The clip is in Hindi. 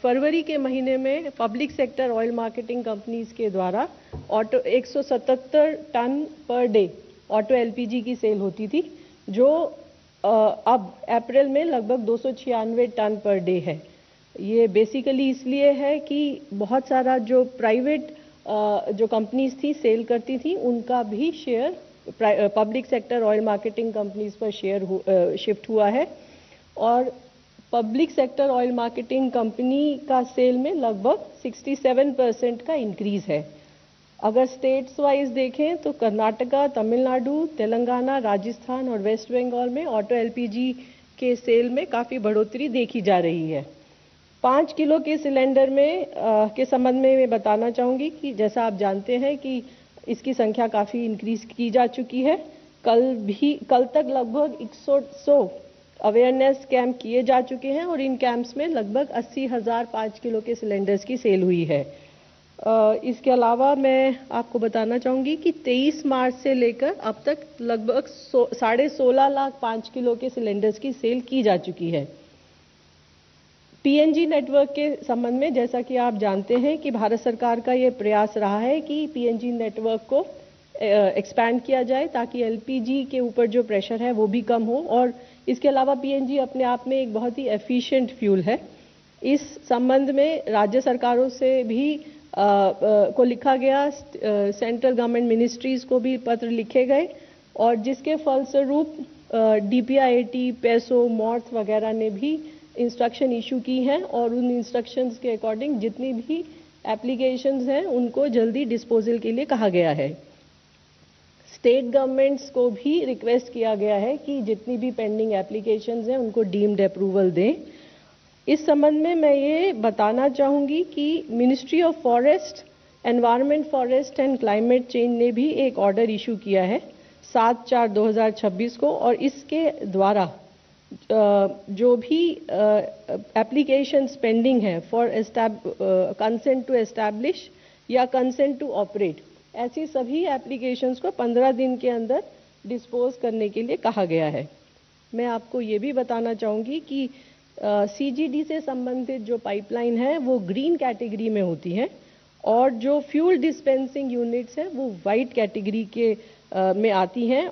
फरवरी के महीने में public sector oil marketing companies के द्वारा auto 177 tonne per day auto LPG की सेल होती थी, जो अब अप्रैल में लगभग 296 टन पर डे है। ये बेसिकली इसलिए है कि बहुत सारा जो प्राइवेट जो कंपनीज थी सेल करती थी, उनका भी share public sector oil marketing companies पर शेयर शिफ्ट हुआ है और public sector oil marketing company का सेल में लगभग 67% का इंक्रीज है। अगर स्टेट्स वाइज देखें तो कर्नाटका, तमिलनाडु, तेलंगाना, राजस्थान और वेस्ट बंगाल में ऑटो एलपीजी के सेल में काफ़ी बढ़ोतरी देखी जा रही है। 5 किलो के सिलेंडर में के संबंध में मैं बताना चाहूँगी कि जैसा आप जानते हैं कि इसकी संख्या काफ़ी इंक्रीज की जा चुकी है। कल तक लगभग 100 अवेयरनेस कैंप किए जा चुके हैं और इन कैंप्स में लगभग 80,000 5 किलो के सिलेंडर्स की सेल हुई है। इसके अलावा मैं आपको बताना चाहूँगी कि 23 मार्च से लेकर अब तक लगभग 16.5 लाख 5 किलो के सिलेंडर्स की सेल की जा चुकी है। पीएनजी नेटवर्क के संबंध में जैसा कि आप जानते हैं कि भारत सरकार का ये प्रयास रहा है कि पीएनजी नेटवर्क को एक्सपैंड किया जाए ताकि एलपीजी के ऊपर जो प्रेशर है वो भी कम हो और इसके अलावा पीएनजी अपने आप में एक बहुत ही एफिशिएंट फ्यूल है। इस संबंध में राज्य सरकारों से भी को लिखा गया, सेंट्रल गवर्नमेंट मिनिस्ट्रीज को भी पत्र लिखे गए और जिसके फलस्वरूप डीपीआईटी, पेसो, मॉर्थ वगैरह ने भी इंस्ट्रक्शन इशू की हैं और उन इंस्ट्रक्शंस के अकॉर्डिंग जितनी भी एप्लीकेशंस हैं उनको जल्दी डिस्पोजल के लिए कहा गया है। स्टेट गवर्नमेंट्स को भी रिक्वेस्ट किया गया है कि जितनी भी पेंडिंग एप्लीकेशंस हैं उनको डीम्ड अप्रूवल दें। इस संबंध में मैं ये बताना चाहूँगी कि ministry of forest, environment, forest and climate change ने भी एक ऑर्डर इशू किया है 7/4/2026 को और इसके द्वारा जो भी एप्लीकेशंस पेंडिंग है फॉर कंसेंट टू एस्टैब्लिश या कंसेंट टू ऑपरेट, ऐसी सभी एप्लीकेशंस को 15 दिन के अंदर डिस्पोज करने के लिए कहा गया है। मैं आपको ये भी बताना चाहूँगी कि सीजीडी से संबंधित जो पाइपलाइन है वो ग्रीन कैटेगरी में होती है और जो फ्यूल डिस्पेंसिंग यूनिट्स हैं वो वाइट कैटेगरी के में आती हैं